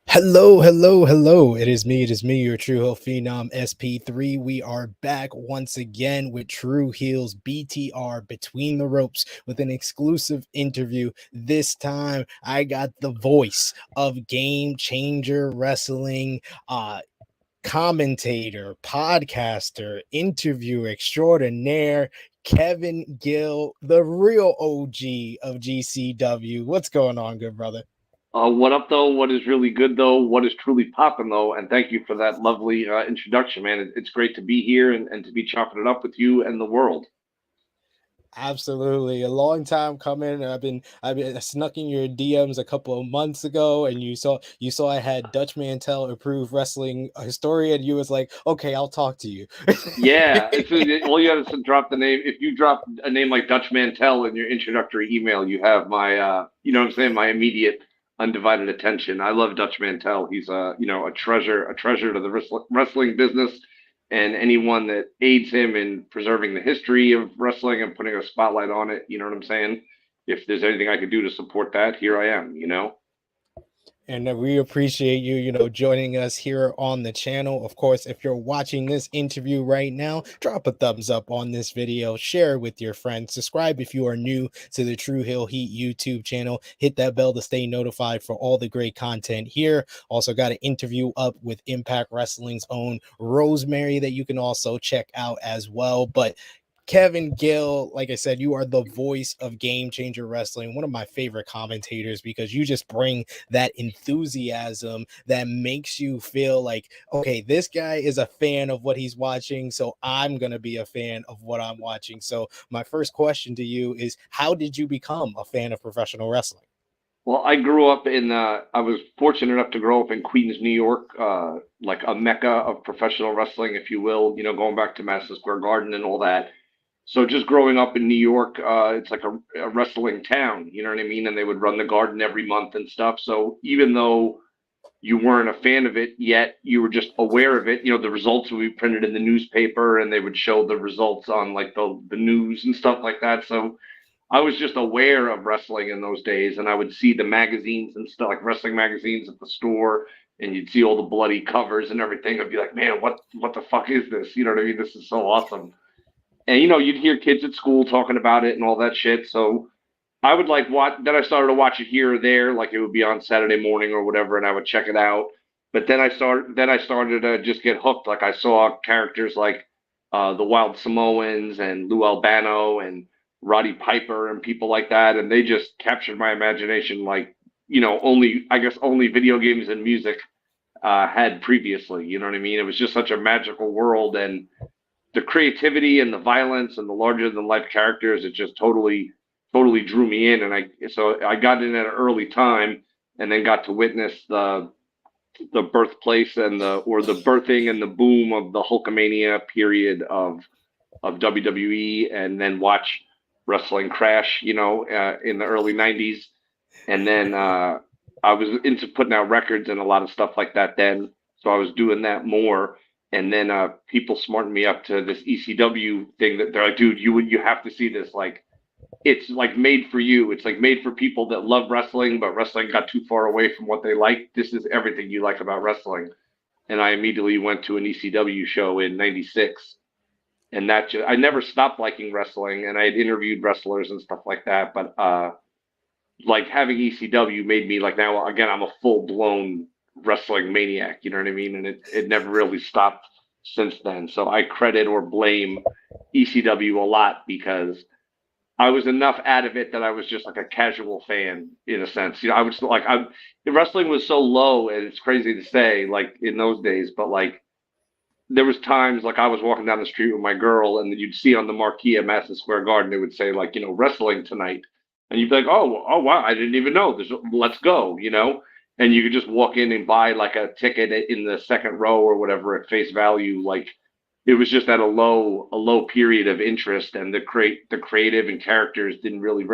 Hello, hello, hello. It is me, your True Heel Phenom SP3. We are back once again with Tru Heels BTR Between the Ropes with an exclusive interview. This time I got the voice of Game Changer Wrestling, commentator, podcaster, interviewer extraordinaire, Kevin Gill, the real OG of GCW. What's going on, good brother? What up, though? What is really good, though? What is truly popping, though? And thank you for that lovely introduction, man. It's great to be here and to be chopping it up with you and the world. Absolutely, a long time coming. I've been snuck in your DMs a couple of months ago, and you saw I had Dutch Mantel approved wrestling historian. You was like, okay, I'll talk to you. Yeah, all you have to drop the name. If you drop a name like Dutch Mantel in your introductory email, you have my, you know what I'm saying, my immediate undivided attention. I love Dutch Mantel. He's a treasure to the wrestling business, and anyone that aids him in preserving the history of wrestling and putting a spotlight on it. You know what I'm saying? If there's anything I could do to support that, here I am. And we appreciate you joining us here on the channel. Of course, if you're watching this interview right now, drop a thumbs up on this video, share it with your friends, subscribe if you are new to the True Hill Heat YouTube channel, hit that bell to stay notified for all the great content here. Also got an interview up with Impact Wrestling's own Rosemary that you can also check out as well. But Kevin Gill, like I said, you are the voice of Game Changer Wrestling, one of my favorite commentators because you just bring that enthusiasm that makes you feel like, okay, this guy is a fan of what he's watching, so I'm going to be a fan of what I'm watching. So, my first question to you is, how did you become a fan of professional wrestling? Well, I was fortunate enough to grow up in Queens, New York, like a mecca of professional wrestling, if you will, going back to Madison Square Garden and all that. So just growing up in New York, it's like a wrestling town, you know what I mean? And they would run the Garden every month and stuff. So even though you weren't a fan of it yet, you were just aware of it. The results would be printed in the newspaper and they would show the results on like the news and stuff like that. So I was just aware of wrestling in those days, and I would see the magazines and stuff like wrestling magazines at the store, and you'd see all the bloody covers and everything. I'd be like, man, what the fuck is this? You know what I mean? This is so awesome. And you'd hear kids at school talking about it and all that shit. So I would like watch. Then I started to watch it here or there, like it would be on Saturday morning or whatever, and I would check it out. But then I started to just get hooked. Like I saw characters like the Wild Samoans and Lou Albano and Roddy Piper and people like that, and they just captured my imagination like only I guess only video games and music had previously. You know what I mean? It was just such a magical world, and the creativity and the violence and the larger than life characters, it just totally drew me in. And I got in at an early time and then got to witness the birthplace and the birthing and the boom of the Hulkamania period of WWE, and then watch wrestling crash, in the early '90s. And then I was into putting out records and a lot of stuff like that then. So I was doing that more. And then people smartened me up to this ECW thing that they're like, dude, you have to see this. Like, it's like made for you. It's like made for people that love wrestling, but wrestling got too far away from what they like. This is everything you like about wrestling. And I immediately went to an ECW show in '96, and I never stopped liking wrestling, and I had interviewed wrestlers and stuff like that. But like having ECW made me like now again I'm a full blown wrestling maniac. You know what I mean? And it never really stopped since then. So I credit or blame ECW a lot because I was enough out of it that I was just like a casual fan in a sense. I was like, the wrestling was so low, and it's crazy to say, like in those days, but like there was times like I was walking down the street with my girl, and you'd see on the marquee at Madison Square Garden, it would say like, wrestling tonight, and you'd be like, oh wow, I didn't even know. Let's go. And you could just walk in and buy like a ticket in the second row or whatever at face value, like it was just at a low period of interest, and the creative and characters didn't really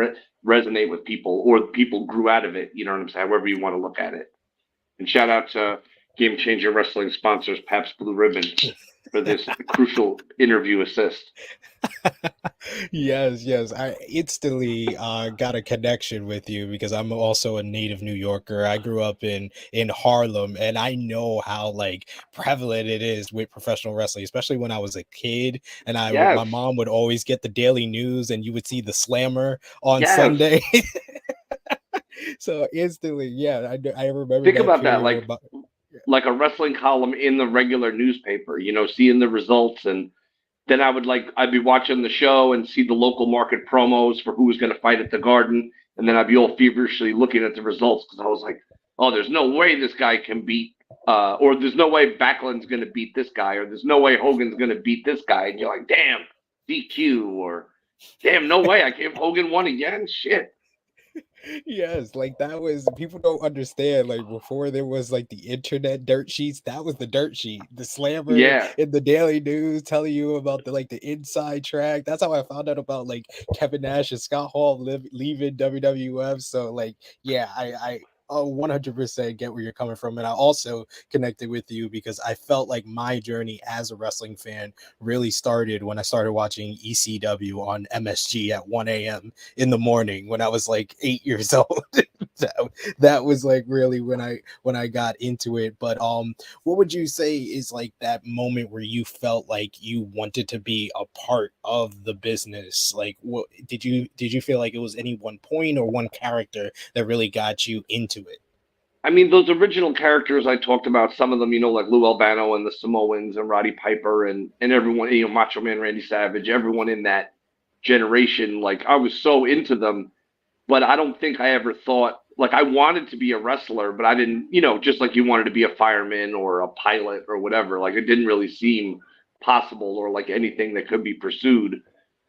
resonate with people, or people grew out of it. You know what I'm saying? However you want to look at it. And shout out to Game Changer Wrestling sponsors Pabst Blue Ribbon for this crucial interview assist. Yes, yes. I instantly got a connection with you because I'm also a native New Yorker. I grew up in Harlem, and I know how like prevalent it is with professional wrestling, especially when I was a kid. And my Yes, mom would always get the daily news, and you would see the Slammer on yes. Sunday. So instantly, yeah, I remember Think that about that, period where my, like a wrestling column in the regular newspaper. Seeing the results, and then I'd be watching the show and see the local market promos for who was going to fight at the Garden, and then I'd be all feverishly looking at the results because I was like, oh, there's no way this guy can beat, or there's no way Backlund's going to beat this guy, or there's no way Hogan's going to beat this guy, and you're like, damn, DQ, or damn, no way, I can't Hogan won again, shit. yes, like that was people don't understand. Like before there was like the internet dirt sheets, that was the dirt sheet. The slammer Yeah, in the Daily News telling you about the like the inside track. That's how I found out about like Kevin Nash and Scott Hall leaving WWF. So like yeah, I 100% get where you're coming from. And I also connected with you because I felt like my journey as a wrestling fan really started when I started watching ECW on MSG at 1 a.m. in the morning when I was like 8 years old. That was like really when I got into it. But what would you say is like that moment where you felt like you wanted to be a part of the business? Like what did you feel like it was any one point or one character that really got you into it? I mean, those original characters I talked about, some of them, like Lou Albano and the Samoans and Roddy Piper and everyone, Macho Man Randy Savage, everyone in that generation, like I was so into them, but I don't think I ever thought, like, I wanted to be a wrestler, but I didn't, just like you wanted to be a fireman or a pilot or whatever. Like, it didn't really seem possible or like anything that could be pursued.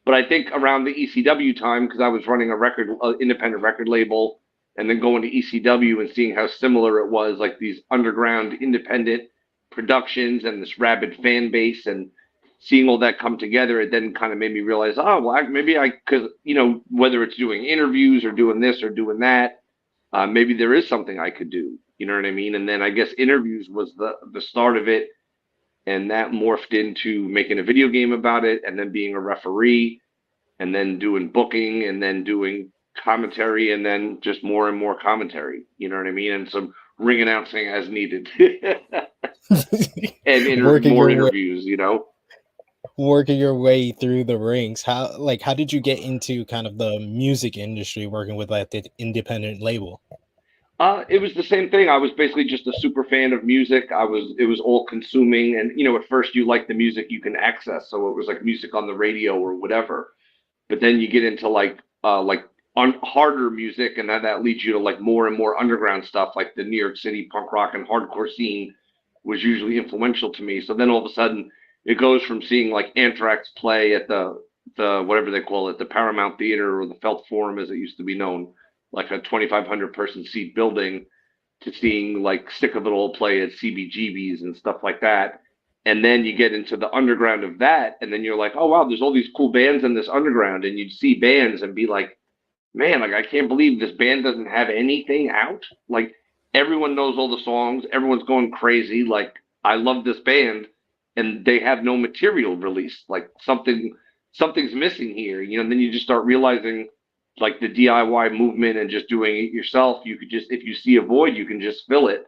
But I think around the ECW time, because I was running a independent record label, and then going to ECW and seeing how similar it was, like these underground independent productions and this rabid fan base, and seeing all that come together, it then kind of made me realize, oh, well, maybe I could, whether it's doing interviews or doing this or doing that, maybe there is something I could do. You know what I mean? And then I guess interviews was the start of it, and that morphed into making a video game about it, and then being a referee, and then doing booking, and then doing commentary, and then just more and more commentary. You know what I mean? And some ring announcing as needed, and working more your way interviews. working your way through the ranks. How did you get into kind of the music industry working with like the independent label? It was the same thing. I was basically just a super fan of music. It was all consuming, and at first you like the music you can access, so it was like music on the radio or whatever. But then you get into like on harder music, and that leads you to like more and more underground stuff, like the New York City punk rock and hardcore scene was usually influential to me. So then all of a sudden it goes from seeing like Anthrax play at the whatever they call it, the Paramount Theater or the Felt Forum as it used to be known, like a 2,500 person seat building, to seeing like Sick of It All play at CBGBs and stuff like that. And then you get into the underground of that, and then you're like, oh wow, there's all these cool bands in this underground, and you'd see bands and be like, man, like I can't believe this band doesn't have anything out. Like everyone knows all the songs, everyone's going crazy. Like I love this band, and they have no material released. Like something's missing here. And then you just start realizing like the DIY movement and just doing it yourself. You could just, if you see a void, you can just fill it.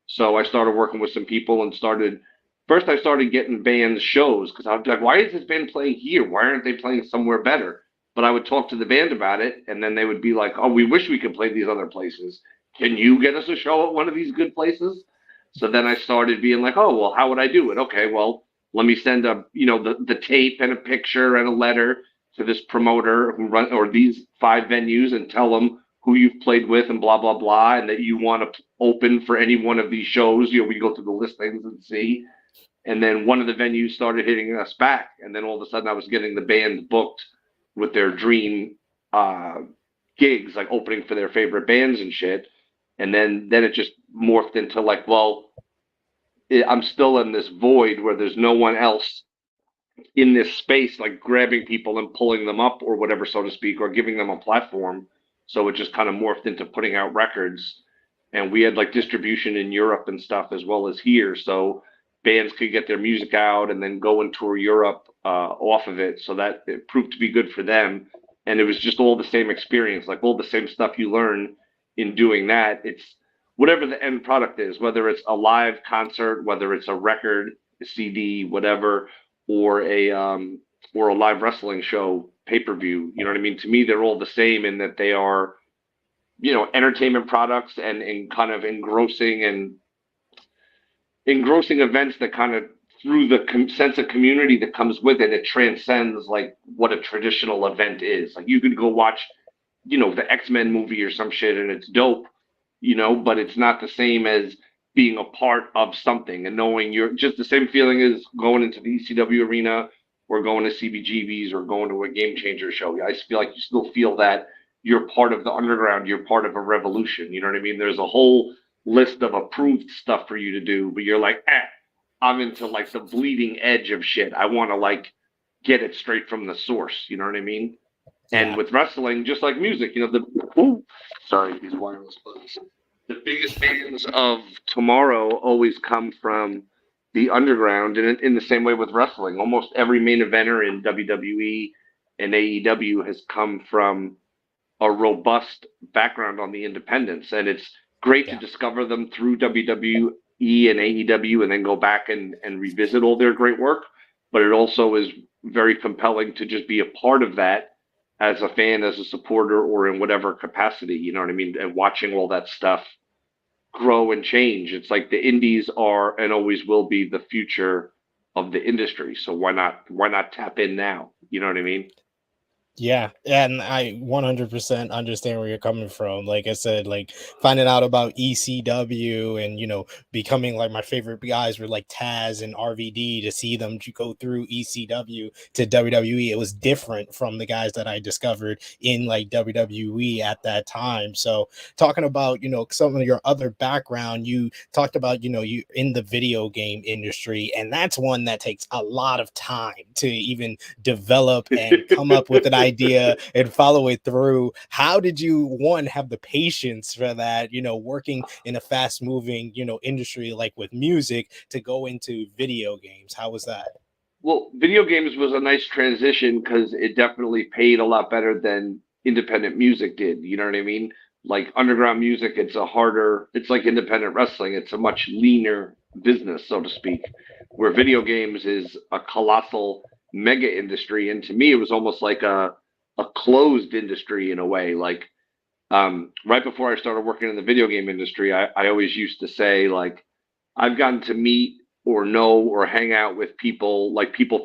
So I started working with some people and started. First, I started getting bands shows because I'd be like, why is this band playing here? Why aren't they playing somewhere better? But I would talk to the band about it, and then they would be like, "Oh, we wish we could play these other places. Can you get us a show at one of these good places?" So then I started being like, "Oh, well, how would I do it?" Okay, well, let me send the tape and a picture and a letter to this promoter who run or these five venues and tell them who you've played with and blah blah blah, and that you want to open for any one of these shows. We go through the listings and see. And then one of the venues started hitting us back, and then all of a sudden I was getting the band booked with their dream uh, gigs, like opening for their favorite bands and shit. And then it just morphed into like, well, I'm still in this void where there's no one else in this space, like grabbing people and pulling them up or whatever, so to speak, or giving them a platform. So it just kind of morphed into putting out records. And we had like distribution in Europe and stuff as well as here. So bands could get their music out and then go and tour Europe off of it, so that it proved to be good for them. And it was just all the same experience, like all the same stuff you learn in doing that. It's whatever the end product is, whether it's a live concert, whether it's a record, a CD, whatever, or a live wrestling show, pay-per-view. You know what I mean? To me, they're all the same in that they are, entertainment products and kind of engrossing events that kind of, through the sense of community that comes with it, it transcends like what a traditional event is. Like you could go watch, the X-Men movie or some shit and it's dope, but it's not the same as being a part of something and knowing you're just the same feeling as going into the ECW arena or going to CBGBs or going to a Game Changer show. I feel like you still feel that you're part of the underground, you're part of a revolution. You know what I mean? There's a whole list of approved stuff for you to do, but you're like, I'm into like the bleeding edge of shit. I want to like get it straight from the source. You know what I mean? And Yeah. with wrestling, just like music, sorry, these wireless buttons. The biggest bands of tomorrow always come from the underground, and in the same way with wrestling, almost every main eventer in WWE and AEW has come from a robust background on the independents, and it's great to Yeah. discover them through WWE and AEW, and then go back and revisit all their great work. But it also is very compelling to just be a part of that as a fan, as a supporter, or in whatever capacity. You know what I mean? And watching all that stuff grow and change. It's like the indies are and always will be the future of the industry. So why not tap in now? You know what I mean? Yeah, and I 100% understand where you're coming from. Like I said, like finding out about ECW and becoming like my favorite guys were like Taz and RVD. To see them to go through ECW to WWE, it was different from the guys that I discovered in like WWE at that time. So talking about some of your other background, you talked about you in the video game industry, and that's one that takes a lot of time to even develop and come up with an idea and follow it through. How did you one have the patience for that, working in a fast moving, industry like with music to go into video games? How was that? Well, video games was a nice transition because it definitely paid a lot better than independent music did. You know what I mean? Like underground music, it's like independent wrestling. It's a much leaner business, so to speak, where video games is a colossal mega industry. And to me, it was almost like a closed industry in a way. Like right before I started working in the video game industry, I always used to say, like, I've gotten to meet or know or hang out with people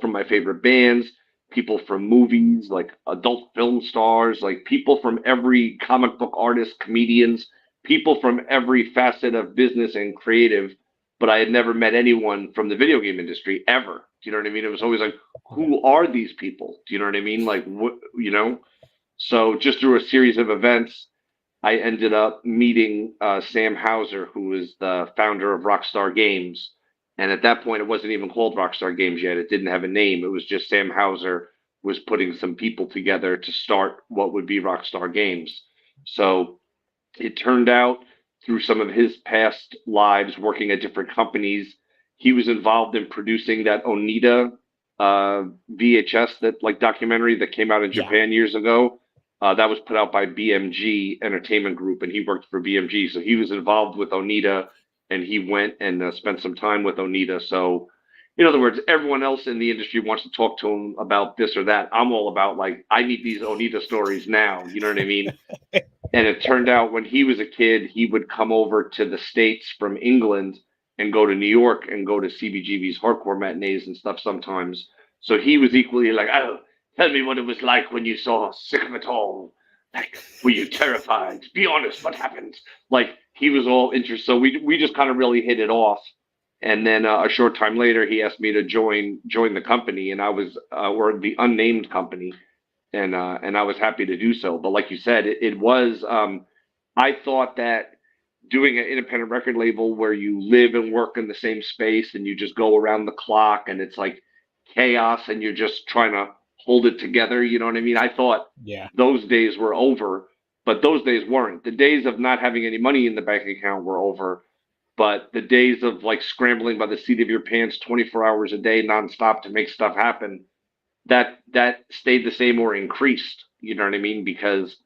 from my favorite bands, people from movies, like adult film stars, like people from every comic book artist, comedians, people from every facet of business and creative. But I had never met anyone from the video game industry ever. Do you know what I mean? It was always like, who are these people? Do you know what I mean? Like, what? So just through a series of events, I ended up meeting Sam Hauser, who is the founder of Rockstar Games. And at that point, it wasn't even called Rockstar Games yet. It didn't have a name. It was just Sam Hauser was putting some people together to start what would be Rockstar Games. So it turned out through some of his past lives working at different companies, he was involved in producing that Onita VHS, that like documentary that came out in Yeah. Japan years ago. That was put out by BMG Entertainment Group, and he worked for BMG. So he was involved with Onita, and he went and spent some time with Onita. So, in other words, everyone else in the industry wants to talk to him about this or that. I'm all about like, I need these Onita stories now. You know what I mean? And it turned out when he was a kid, he would come over to the States from England and go to New York and go to CBGB's hardcore matinees and stuff sometimes. So he was equally like, oh, tell me what it was like when you saw Sick of It All. Like, were you terrified? Be honest, what happened? Like, he was all interested. So we just kind of really hit it off. And then a short time later, he asked me to join the company, and I was or the unnamed company, and I was happy to do so. But like you said, it was. I thought that doing an independent record label where you live and work in the same space and you just go around the clock and it's like chaos and you're just trying to hold it together. You know what I mean? I thought Yeah. those days were over, but those days weren't. The days of not having any money in the bank account were over. But the days of like scrambling by the seat of your pants 24 hours a day nonstop to make stuff happen, that stayed the same or increased. You know what I mean? Because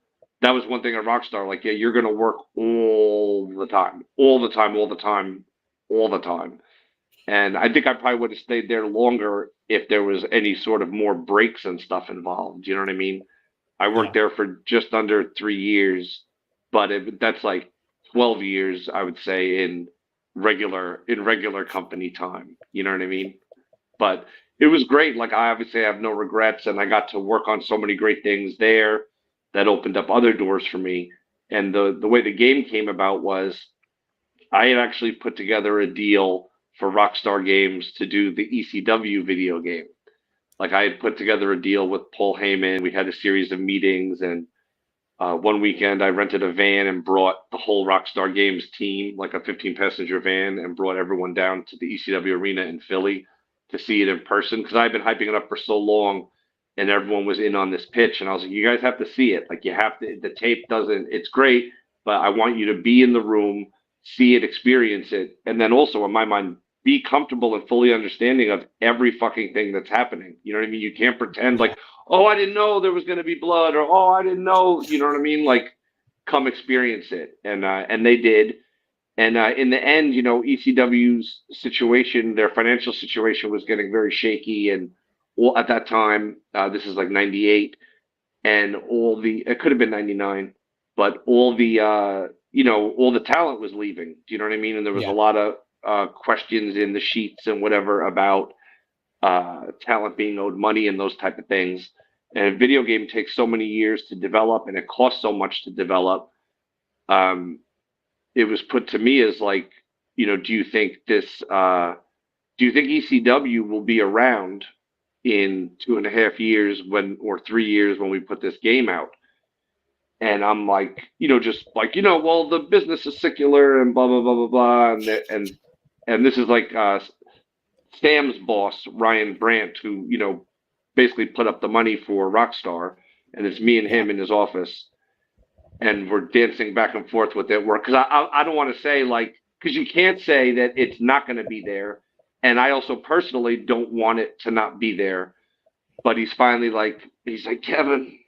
that was one thing at Rockstar. Like, yeah, you're gonna work all the time, all the time, all the time, all the time. And I think I probably would have stayed there longer if there was any sort of more breaks and stuff involved. You know what I mean? I worked Yeah. there for just under 3 years, but that's like 12 years, I would say, in regular company time. You know what I mean? But it was great. Like, I obviously have no regrets, and I got to work on so many great things there that opened up other doors for me. And the way the game came about was I had actually put together a deal for Rockstar Games to do the ECW video game. Like, I had put together a deal with Paul Heyman. We had a series of meetings, and one weekend I rented a van and brought the whole Rockstar Games team, like a 15 passenger van, and brought everyone down to the ECW arena in Philly to see it in person because I've been hyping it up for so long, and everyone was in on this pitch, and I was like, you guys have to see it. Like, you have to. The tape doesn't. It's great, but I want you to be in the room, see it, experience it, and then also in my mind, be comfortable and fully understanding of every fucking thing that's happening. You know what I mean? You can't pretend Yeah. like, oh, I didn't know there was going to be blood, or oh, I didn't know. You know what I mean? Like, come experience it, and they did. And in the end, you know, ECW's situation, their financial situation was getting very shaky, and well, at that time, this is like '98, and all the it could have been '99, but all the you know, all the talent was leaving. Do you know what I mean? And there was a Yeah. lot of questions in the sheets and whatever about talent being owed money and those type of things. And a video game takes so many years to develop, and it costs so much to develop. Um, it was put to me as like, you know, do you think this? Do you think ECW will be around in 2.5 years or 3 years when we put this game out? And I'm like, you know, just like, you know, well, the business is secular and blah blah blah blah blah, and this is like Sam's boss, Ryan Brandt, who, you know, basically put up the money for Rockstar, and it's me and Yeah. him in his office, and we're dancing back and forth with it. Because I don't want to say like, because you can't say that it's not going to be there, and I also personally don't want it to not be there. But he's like, Kevin,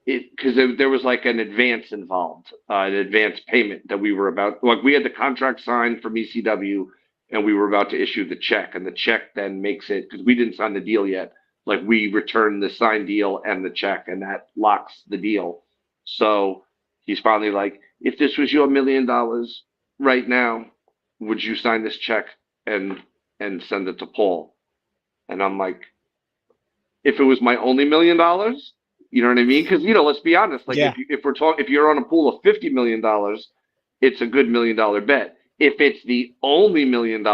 because there was like an advance involved, an advance payment that we were about. Like, we had the contract signed from ECW, and we were about to issue the check, and the check then makes it because we didn't sign the deal yet. Like, we return the signed deal and the check, and that locks the deal. So he's finally like, if this was your $1 million right now, would you sign this check and send it to Paul? And I'm like, if it was my only $1 million, you know what I mean? Because, you know, let's be honest. Like, Yeah. if you're on a pool of $50 million, it's a good $1 million bet. If it's the only $1 million,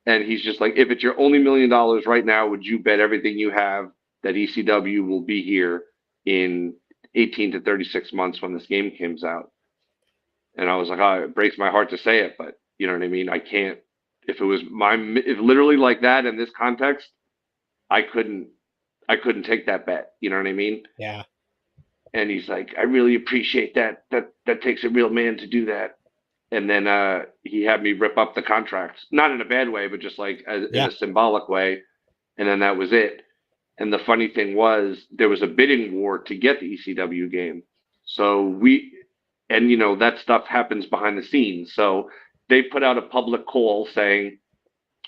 and he's just like, if it's your only $1 million right now, would you bet everything you have that ECW will be here in 18 to 36 months when this game comes out? And I was like, oh, it breaks my heart to say it, but you know what I mean? I can't. If literally like that in this context, I couldn't I couldn't take that bet. You know what I mean? Yeah. And he's like, I really appreciate that. That takes a real man to do that. And then he had me rip up the contract, not in a bad way, but just like in Yeah. a symbolic way. And then that was it. And the funny thing was, there was a bidding war to get the ECW game. So and you know, that stuff happens behind the scenes. So they put out a public call saying,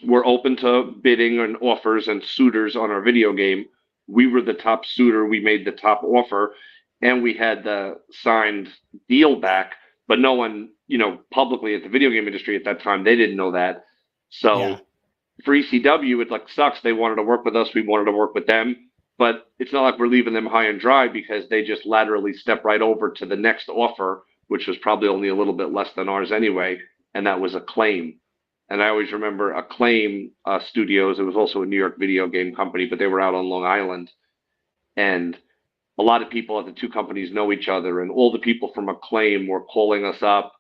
we're open to bidding and offers and suitors on our video game. We were the top suitor. We made the top offer, and we had the signed deal back. But no one, you know, publicly at the video game industry at that time, they didn't know that. Yeah. So for ECW, it like sucks. They wanted to work with us. We wanted to work with them. But it's not like we're leaving them high and dry because they just laterally step right over to the next offer, which was probably only a little bit less than ours anyway. And that was Acclaim. And I always remember Acclaim Studios. It was also a New York video game company, but they were out on Long Island. And a lot of people at the two companies know each other. And all the people from Acclaim were calling us up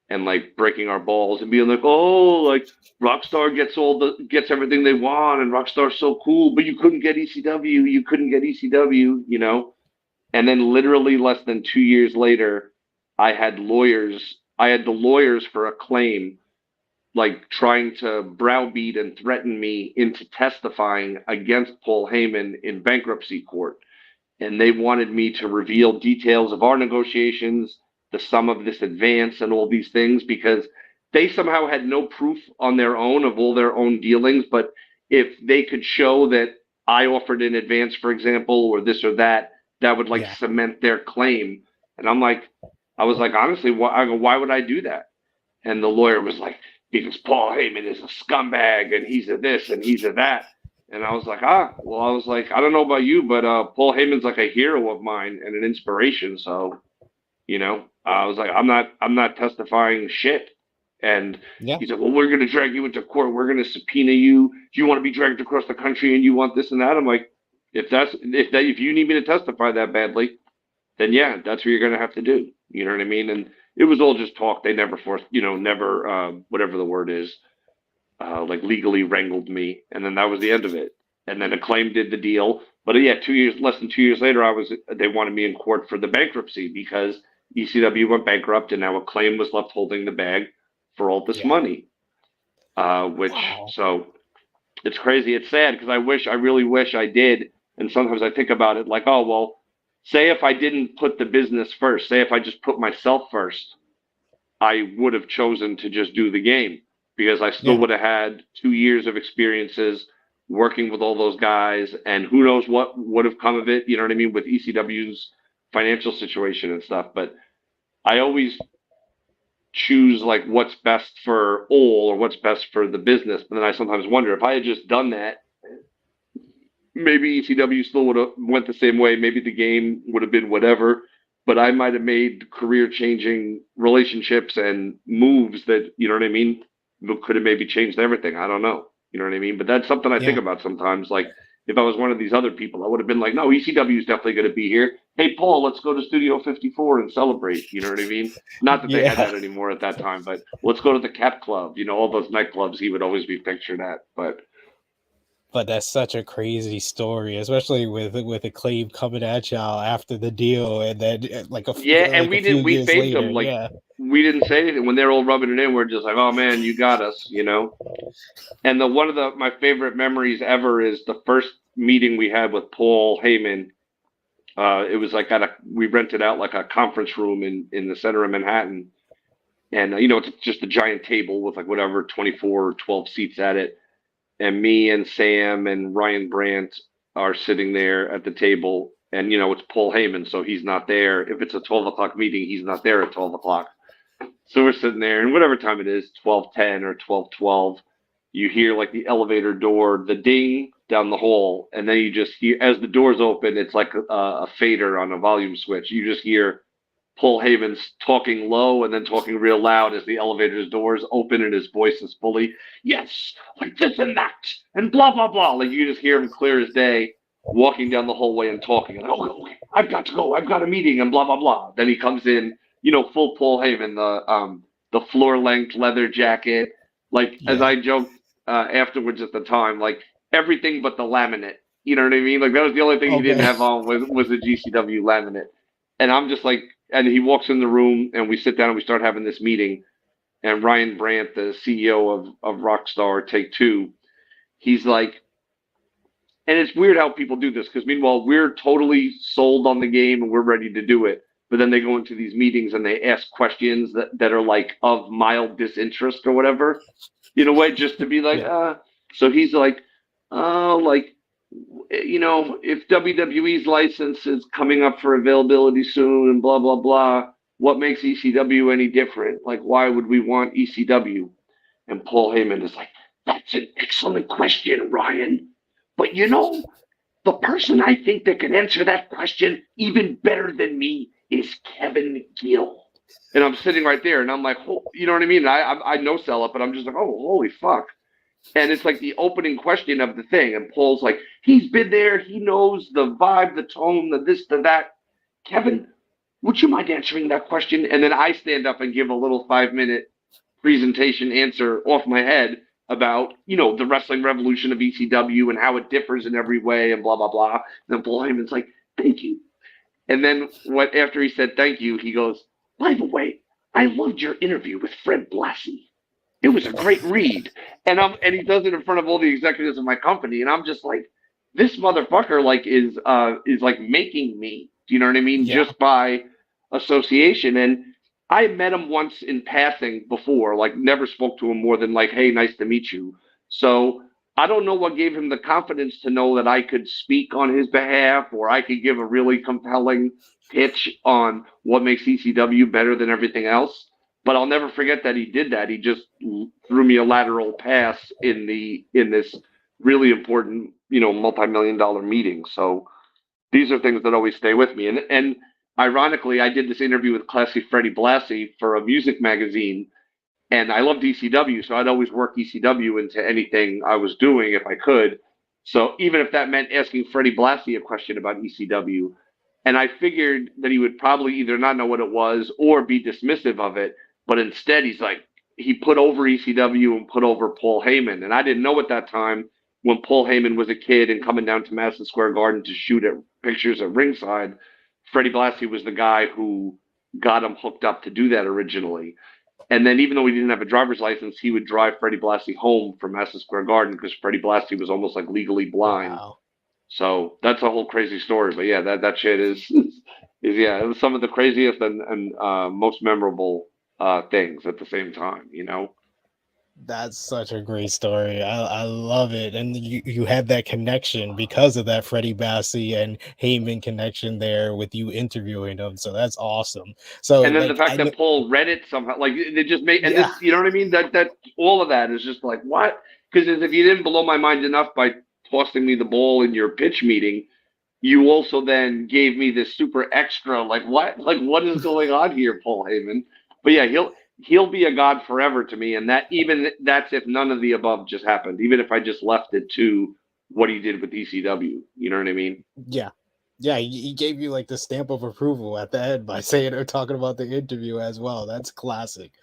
and like breaking our balls and being like, "Oh, like Rockstar gets everything they want, and Rockstar's so cool, but you couldn't get ECW, you couldn't get ECW, you know." And then literally less than 2 years later, I had the lawyers for Acclaim like trying to browbeat and threaten me into testifying against Paul Heyman in bankruptcy court. And they wanted me to reveal details of our negotiations, the sum of this advance, and all these things because they somehow had no proof on their own of all their own dealings. But if they could show that I offered an advance, for example, or this or that, that would like Yeah. cement their claim. And I was like, honestly, why would I do that? And the lawyer was like, because Paul Heyman is a scumbag and he's a this and he's a that. And I was like, well, I was like, I don't know about you, but Paul Heyman's like a hero of mine and an inspiration. So, I was like, I'm not testifying shit. And Yeah. he's like, well, we're going to drag you into court. We're going to subpoena you. Do you want to be dragged across the country and you want this and that? I'm like, if you need me to testify that badly, then yeah, that's what you're going to have to do. You know what I mean? And it was all just talk. They never forced, never, whatever the word is, like legally wrangled me. And then that was the end of it. And then Acclaim did the deal. But yeah, less than 2 years later, they wanted me in court for the bankruptcy because ECW went bankrupt and now Acclaim was left holding the bag for all this Yeah. money. So it's crazy. It's sad because I really wish I did. And sometimes I think about it like, oh, well, say if I didn't put the business first, say if I just put myself first, I would have chosen to just do the game because I still Yeah. would have had 2 years of experiences working with all those guys, and who knows what would have come of it. You know what I mean, with ECW's financial situation and stuff. But I always choose like what's best for all or what's best for the business. But then I sometimes wonder if I had just done that, maybe ECW still would have went the same way. Maybe the game would have been whatever, but I might have made career changing relationships and moves that, you know what I mean, could have maybe changed everything. I don't know. You know what I mean? But that's something I think Yeah. about sometimes. Like if I was one of these other people, I would have been like, no, ECW is definitely going to be here. Hey, Paul, let's go to Studio 54 and celebrate. You know what I mean? Not that they had Yeah. that anymore at that time, but let's go to the Cat Club. All those nightclubs he would always be pictured at. But that's such a crazy story, especially with Acclaim coming at y'all after the deal, and then Yeah, and like a few we years saved later. them. Like Yeah. we didn't say anything when they're all rubbing it in. We're just like, oh man, you got us. And one of my favorite memories ever is the first meeting we had with Paul Heyman. It was like we rented out like a conference room in the center of Manhattan, and it's just a giant table with like whatever 24 or 12 seats at it, and me and Sam and Ryan Brandt are sitting there at the table, and it's Paul Heyman, so he's not there. If it's a 12 o'clock meeting, he's not there at 12 o'clock. So we're sitting there, and whatever time it is, 12:10 or 12:12, you hear like the elevator door, the ding down the hall, and then you just hear as the doors open, it's like a fader on a volume switch. You just hear Paul Heyman's talking low and then talking real loud as the elevator's doors open and his voice is fully, yes, like this and that, and blah, blah, blah. Like you just hear him clear as day walking down the hallway and talking. And, okay, I've got to go. I've got a meeting and blah, blah, blah. Then he comes in, full Paul Heyman, the floor length leather jacket. Like, as Yeah. I joked afterwards at the time, like everything but the laminate. You know what I mean? Like that was the only thing he didn't Okay. have on was the GCW laminate. And I'm just like, and he walks in the room and we sit down and we start having this meeting. And Ryan Brandt, the CEO of Rockstar Take Two, he's like, and it's weird how people do this because meanwhile we're totally sold on the game and we're ready to do it. But then they go into these meetings and they ask questions that are like of mild disinterest or whatever, way just to be like, Yeah. So he's like, like, if WWE's license is coming up for availability soon and blah, blah, blah, what makes ECW any different? Like, why would we want ECW? And Paul Heyman is like, that's an excellent question, Ryan. But the person I think that can answer that question even better than me is Kevin Gill. And I'm sitting right there and I'm like, you know what I mean? I know sell it, but I'm just like, oh, holy fuck. And it's like the opening question of the thing. And Paul's like, he's been there. He knows the vibe, the tone, the this, the that. Kevin, would you mind answering that question? And then I stand up and give a little 5-minute presentation answer off my head about, the wrestling revolution of ECW and how it differs in every way and blah, blah, blah. And then Paul Heyman's like, thank you. And then after he said thank you, he goes, by the way, I loved your interview with Fred Blassie. it was a great read. And he does it in front of all the executives of my company, and I'm just like, this motherfucker like is like making me. Do you know what I mean? Yeah. Just by association. And I met him once in passing before, like never spoke to him more than like, hey, nice to meet you. So I don't know what gave him the confidence to know that I could speak on his behalf or I could give a really compelling pitch on what makes ECW better than everything else. But I'll never forget that he did that. He just threw me a lateral pass in this really important, multi-million-dollar meeting. So these are things that always stay with me. And ironically, I did this interview with Classy Freddie Blassie for a music magazine, and I loved ECW, so I'd always work ECW into anything I was doing if I could. So even if that meant asking Freddie Blassie a question about ECW, and I figured that he would probably either not know what it was or be dismissive of it, but instead he's like, he put over ECW and put over Paul Heyman. And I didn't know at that time when Paul Heyman was a kid and coming down to Madison Square Garden to shoot at pictures at ringside, Freddie Blassie was the guy who got him hooked up to do that originally. And then even though he didn't have a driver's license, he would drive Freddie Blassie home from Madison Square Garden because Freddie Blassie was almost like legally blind. Wow. So that's a whole crazy story. But yeah, that shit is yeah, it was some of the craziest and most memorable things at the same time, you know? That's such a great story. I love it. And you had that connection because of that Freddie Bassie and Heyman connection there with you interviewing them. So that's awesome. So And then the like fact I know, that Paul read it somehow, like they just made, and yeah, this, you know what I mean? That all of that is just like, what? Because if you didn't blow my mind enough by tossing me the ball in your pitch meeting, you also then gave me this super extra, like what is going on here, Paul Heyman? But yeah, he'll be a god forever to me, and that's if none of the above just happened, even if I just left it to what he did with ECW. You know what I mean? yeah. Yeah, he gave you like the stamp of approval at the end by saying or talking about the interview as well. That's classic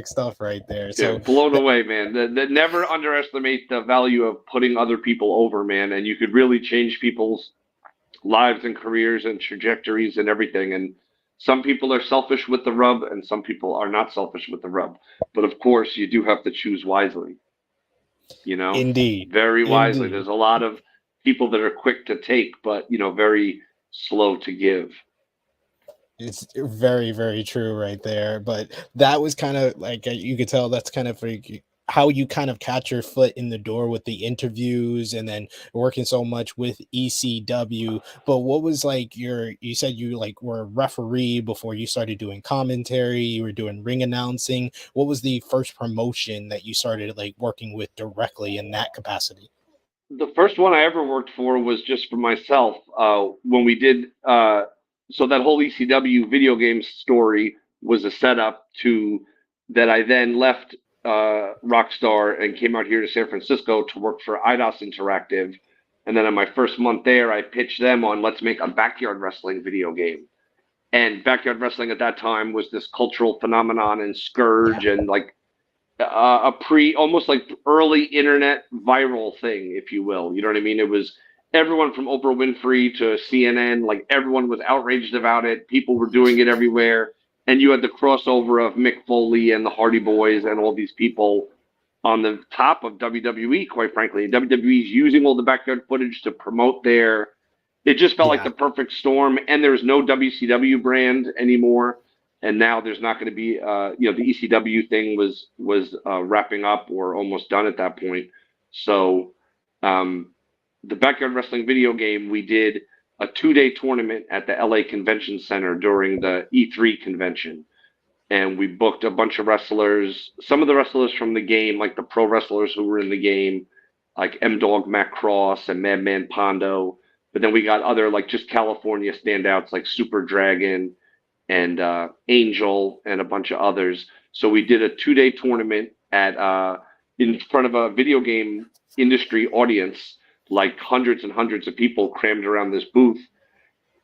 stuff right there. Yeah, So blown that, away, man. That never underestimate the value of putting other people over, man. And you could really change people's lives and careers and trajectories and everything. And some people are selfish with the rub, and some people are not selfish with the rub. But of course, you do have to choose wisely, indeed, very wisely. indeed. There's a lot of people that are quick to take, but, very slow to give. It's very, very true right there. But that was kind of like you could tell that's kind of like how you kind of catch your foot in the door with the interviews and then working so much with ECW. But what was like you said you like were a referee before you started doing commentary, you were doing ring announcing. What was the first promotion that you started like working with directly in that capacity? The first one I ever worked for was just for myself. When we did, so that whole ECW video game story was a setup to that I then left Rockstar and came out here to San Francisco to work for IDOS Interactive. And then in my first month there, I pitched them on let's make a backyard wrestling video game. And backyard wrestling at that time was this cultural phenomenon and scourge and like a almost like early internet viral thing, if you will. You know what I mean? It was everyone from Oprah Winfrey to CNN, like everyone was outraged about it. People were doing it everywhere. And you had the crossover of Mick Foley and the Hardy Boys and all these people on the top of WWE, quite frankly. WWE's using all the backyard footage to promote their. It just felt like Yeah. the perfect storm. And there's no WCW brand anymore, and now there's not going to be the ECW thing was wrapping up or almost done at that point. So um, the backyard wrestling video game, we did a 2-day tournament at the LA Convention Center during the E3 convention, and we booked a bunch of wrestlers. Some of the wrestlers from the game, like the pro wrestlers who were in the game, like M Dog Matt Cross and Madman Pondo. But then we got other like just California standouts like Super Dragon and Angel and a bunch of others. So we did a 2-day tournament at in front of a video game industry audience, like hundreds and hundreds of people crammed around this booth.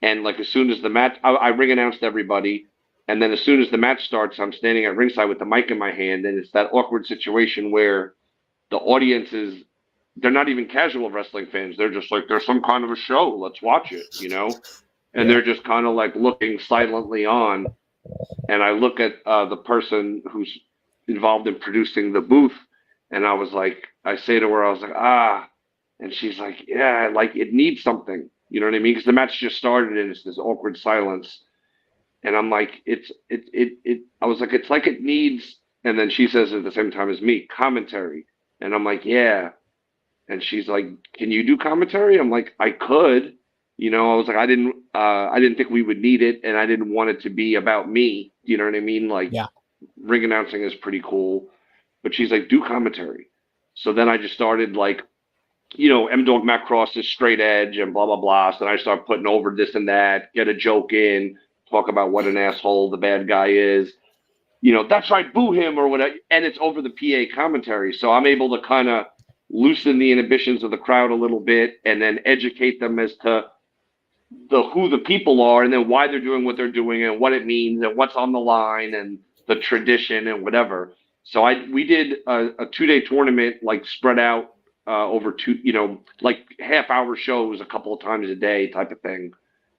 And like as soon as the match, I ring announced everybody, and then as soon as the match starts, I'm standing at ringside with the mic in my hand, and it's that awkward situation where the audience is. They're not even casual wrestling fans. They're just like, there's some kind of a show. Let's watch it. And Yeah. they're just kind of like looking silently on. And I look at the person who's involved in producing the booth. And I was like, I say to her, I was like, ah, and she's like, yeah, like it needs something. You know what I mean? Because the match just started and it's this awkward silence. And I'm like, I was like, it's like it needs, and then she says at the same time as me, commentary. And I'm like, yeah. And she's like, can you do commentary? I'm like, I could. I was like, I didn't think we would need it, and I didn't want it to be about me. You know what I mean? Like, Yeah. ring announcing is pretty cool, but she's like, do commentary. So then I just started like, M Dog Matt Cross is straight edge and blah blah blah. So then I start putting over this and that, get a joke in, talk about what an asshole the bad guy is. That's right, boo him or whatever, and it's over the PA commentary. So I'm able to kind of loosen the inhibitions of the crowd a little bit, and then educate them as to who the people are, and then why they're doing what they're doing, and what it means, and what's on the line, and the tradition, and whatever. So we did a 2-day tournament, like spread out over two, like half-hour shows a couple of times a day type of thing.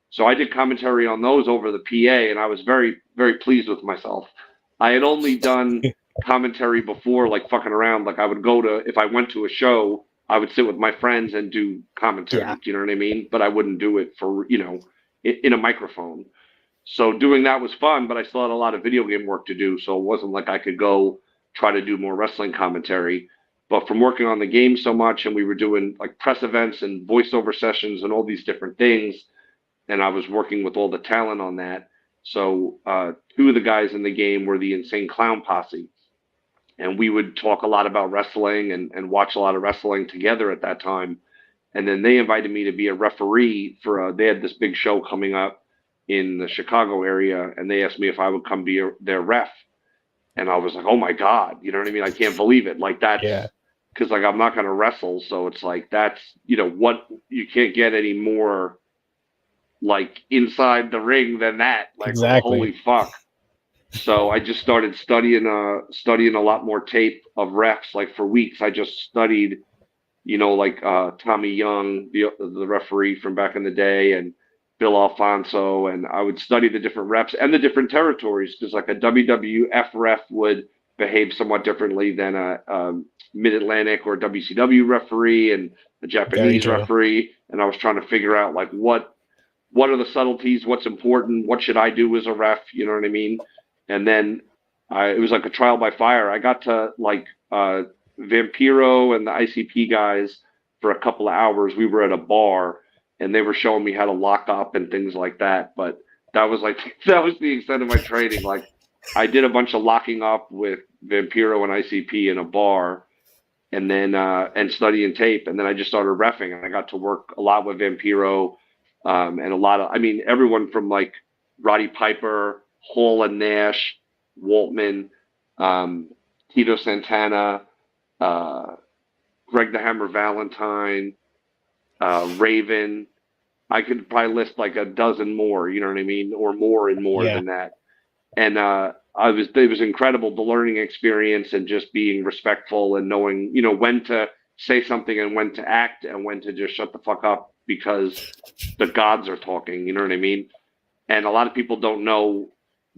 So I did commentary on those over the PA, and I was very, very pleased with myself. I had only done commentary before, like fucking around. Like if I went to a show, I would sit with my friends and do commentary. Yeah. You know what I mean? But I wouldn't do it for, in a microphone. So doing that was fun, but I still had a lot of video game work to do. So it wasn't like I could go try to do more wrestling commentary. But from working on the game so much, and we were doing like press events and voiceover sessions and all these different things, and I was working with all the talent on that. So two of the guys in the game were the Insane Clown Posse, and we would talk a lot about wrestling and watch a lot of wrestling together at that time. And then they invited me to be a referee for they had this big show coming up in the Chicago area, and they asked me if I would come be their ref. And I was like, oh my God, you know what I mean? I can't believe it. Like that's because like I'm not going to wrestle. So it's like, that's, what you can't get any more like inside the ring than that. Like, Exactly. holy fuck. So I just started studying a lot more tape of refs. Like for weeks, I just studied, like Tommy Young, the referee from back in the day, and Bill Alfonso, and I would study the different refs and the different territories, because like a WWF ref would behave somewhat differently than a Mid-Atlantic or WCW referee and a Japanese referee. And I was trying to figure out like what are the subtleties, what's important, what should I do as a ref, you know what I mean? And then it was like a trial by fire. I got to like Vampiro and the ICP guys for a couple of hours. We were at a bar, and they were showing me how to lock up and things like that. But that was the extent of my training. Like I did a bunch of locking up with Vampiro and ICP in a bar, and then and studying tape. And then I just started reffing, and I got to work a lot with Vampiro, and a lot of, everyone from like Roddy Piper, Hall and Nash, Waltman, Tito Santana, Greg the Hammer Valentine, Raven. I could probably list like a dozen more, you know what I mean? Or more than that. And it was incredible, the learning experience, and just being respectful and knowing, when to say something and when to act and when to just shut the fuck up because the gods are talking, you know what I mean? And a lot of people don't know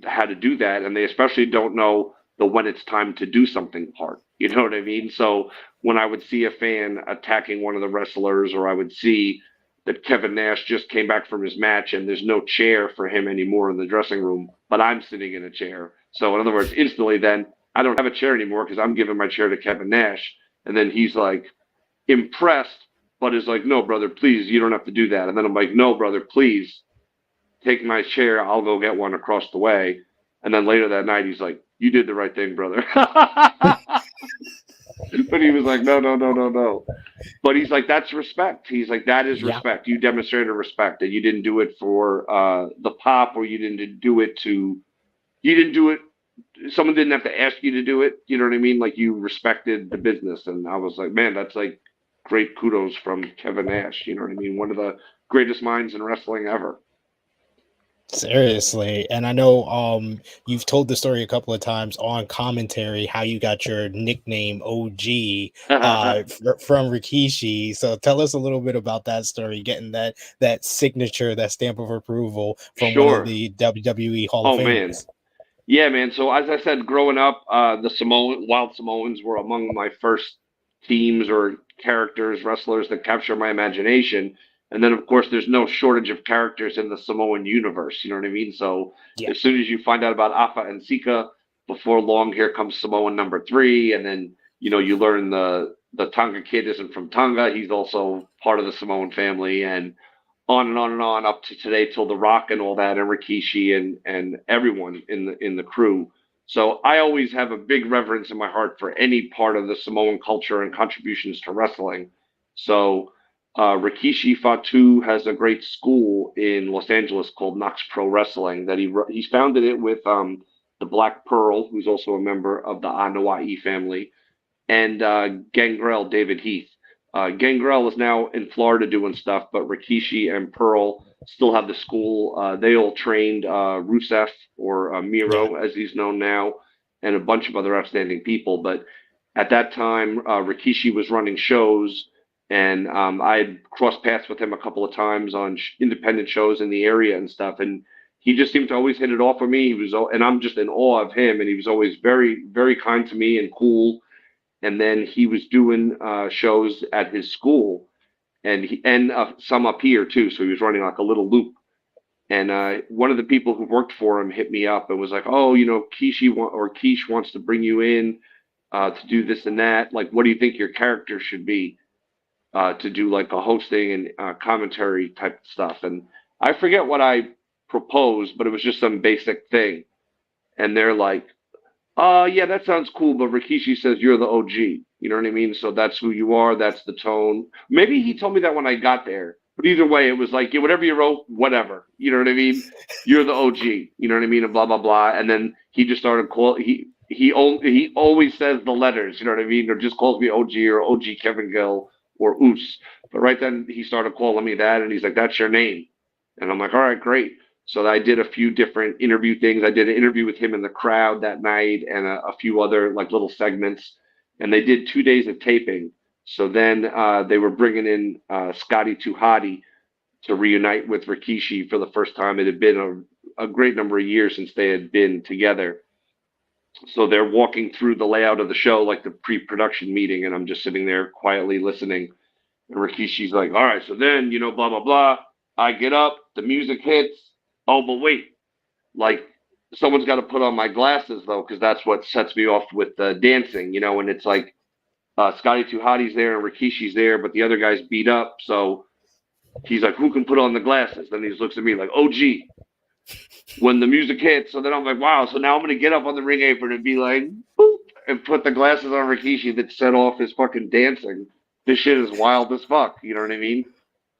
how to do that, and they especially don't know the when it's time to do something part. You know what I mean? So when I would see a fan attacking one of the wrestlers, or I would see that Kevin Nash just came back from his match and there's no chair for him anymore in the dressing room, but I'm sitting in a chair. So in other words, instantly then I don't have a chair anymore because I'm giving my chair to Kevin Nash. And then he's like impressed, but is like, no, brother, please, you don't have to do that. And then I'm like, no, brother, please take my chair. I'll go get one across the way. And then later that night, he's like, you did the right thing, brother. But he was like, no. But he's like, that's respect. He's like, that is respect. You demonstrated respect, and you didn't do it for the pop, or you didn't do it. Someone didn't have to ask you to do it. You know what I mean? Like, you respected the business. And I was like, man, that's like great kudos from Kevin Nash. You know what I mean? One of the greatest minds in wrestling ever. Seriously. And I know you've told the story a couple of times on commentary how you got your nickname OG from Rikishi. So tell us a little bit about that story, getting that signature, that stamp of approval from one of the WWE Hall of Famers. Yeah, man. So as I said, growing up, the Wild Samoans were among my first teams or characters, wrestlers that capture my imagination. And then, of course, there's no shortage of characters in the Samoan universe. You know what I mean? So Yeah. as soon as you find out about Afa and Sika, before long, here comes Samoan number three, and then you learn the Tonga kid isn't from Tonga. He's also part of the Samoan family, and on and on and on up to today till The Rock and all that, and Rikishi and everyone in the crew. So I always have a big reverence in my heart for any part of the Samoan culture and contributions to wrestling. So Rikishi Fatu has a great school in Los Angeles called Knox Pro Wrestling that he founded it with the Black Pearl, who's also a member of the Anoa'i family, and Gangrel David Heath. Gangrel is now in Florida doing stuff, but Rikishi and Pearl still have the school. They all trained Rusev or Yeah. Miro, as he's known now, and a bunch of other outstanding people. But at that time, Rikishi was running shows, and I had crossed paths with him a couple of times on independent shows in the area and stuff. And he just seemed to always hit it off with me. He was, and I'm just in awe of him. And he was always very, very kind to me and cool, and then he was doing shows at his school, and some up here too. So he was running like a little loop. And one of the people who worked for him hit me up and was like, "Oh, Keish wants to bring you in to do this and that. Like, what do you think your character should be to do like a hosting and commentary type of stuff?" And I forget what I proposed, but it was just some basic thing. And they're like, yeah, that sounds cool, but Rikishi says you're the OG. You know what I mean? So that's who you are. That's the tone. Maybe he told me that when I got there, but either way, it was like, yeah, whatever you wrote, whatever. You know what I mean? You're the OG. You know what I mean? And blah blah blah. And then he just started he always says the letters. You know what I mean? Or just calls me OG or OG Kevin Gill or Oos. But right then he started calling me that, and he's like, "That's your name." And I'm like, "All right, great." So I did a few different interview things. I did an interview with him in the crowd that night and a few other like little segments. And they did 2 days of taping. So then they were bringing in Scotty Tuhati to reunite with Rikishi for the first time. It had been a great number of years since they had been together. So they're walking through the layout of the show, like the pre-production meeting, and I'm just sitting there quietly listening. And Rikishi's like, "All right, so then, blah, blah, blah. I get up, the music hits. Oh, but wait, like someone's got to put on my glasses though, because that's what sets me off with dancing, and it's like Scotty Tuhati's there and Rikishi's there, but the other guy's beat up. So he's like, who can put on the glasses? Then he looks at me like, OG, when the music hits. So then I'm like, wow. So now I'm going to get up on the ring apron and be like, boop, and put the glasses on Rikishi that set off his fucking dancing. This shit is wild as fuck. You know what I mean?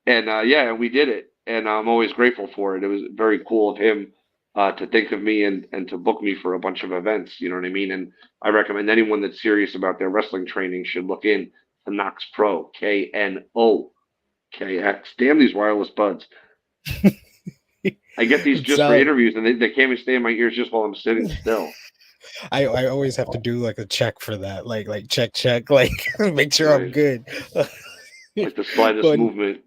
And yeah, we did it, and I'm always grateful for it. It was very cool of him to think of me and to book me for a bunch of events. You know what I mean? And I recommend anyone that's serious about their wrestling training should look in to Knox Pro, KNOKX. Damn these wireless buds! I get these just for So interviews, and they can't even stay in my ears just while I'm sitting still. I always have to do like a check for that, like check, like make sure I'm Right, good. like the slightest But movement.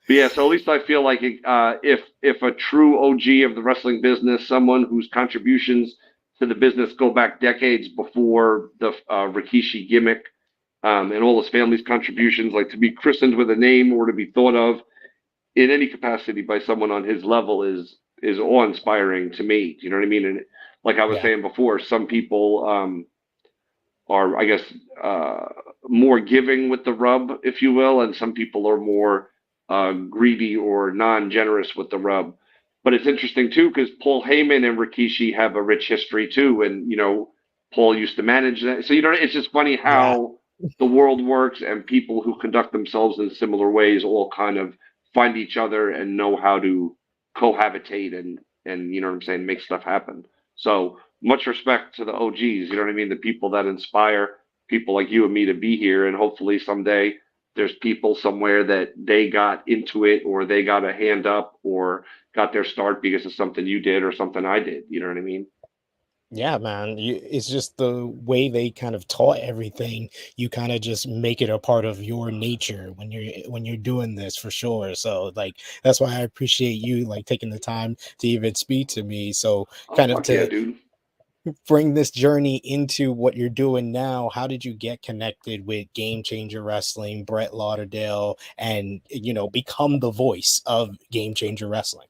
But yeah, so at least I feel like if a true OG of the wrestling business, someone whose contributions to the business go back decades before the Rikishi gimmick, and all his family's contributions, like to be christened with a name or to be thought of in any capacity by someone on his level is awe inspiring to me. Do you know what I mean? And like I was yeah, saying before, some people are, I guess, more giving with the rub, if you will, and some people are more greedy or non-generous with the rub. But it's interesting too because Paul Heyman and Rikishi have a rich history too, and Paul used to manage that. So it's just funny yeah, how the world works, and people who conduct themselves in similar ways all kind of find each other and know how to cohabitate and what I'm saying, make stuff happen. So much respect to the OGs, you know what I mean? The people that inspire people like you and me to be here. And hopefully someday there's people somewhere that they got into it or they got a hand up or got their start because of something you did or something I did. You know what I mean? yeah, man. It's just the way they kind of taught everything. You kind of just make it a part of your nature when you're doing this for sure. So like that's why I appreciate you like taking the time to even speak to me. So Oh, kind of fuck yeah, to dude. bring this journey into what you're doing now, how did you get connected with Game Changer Wrestling, Brett Lauderdale, and become the voice of Game Changer Wrestling?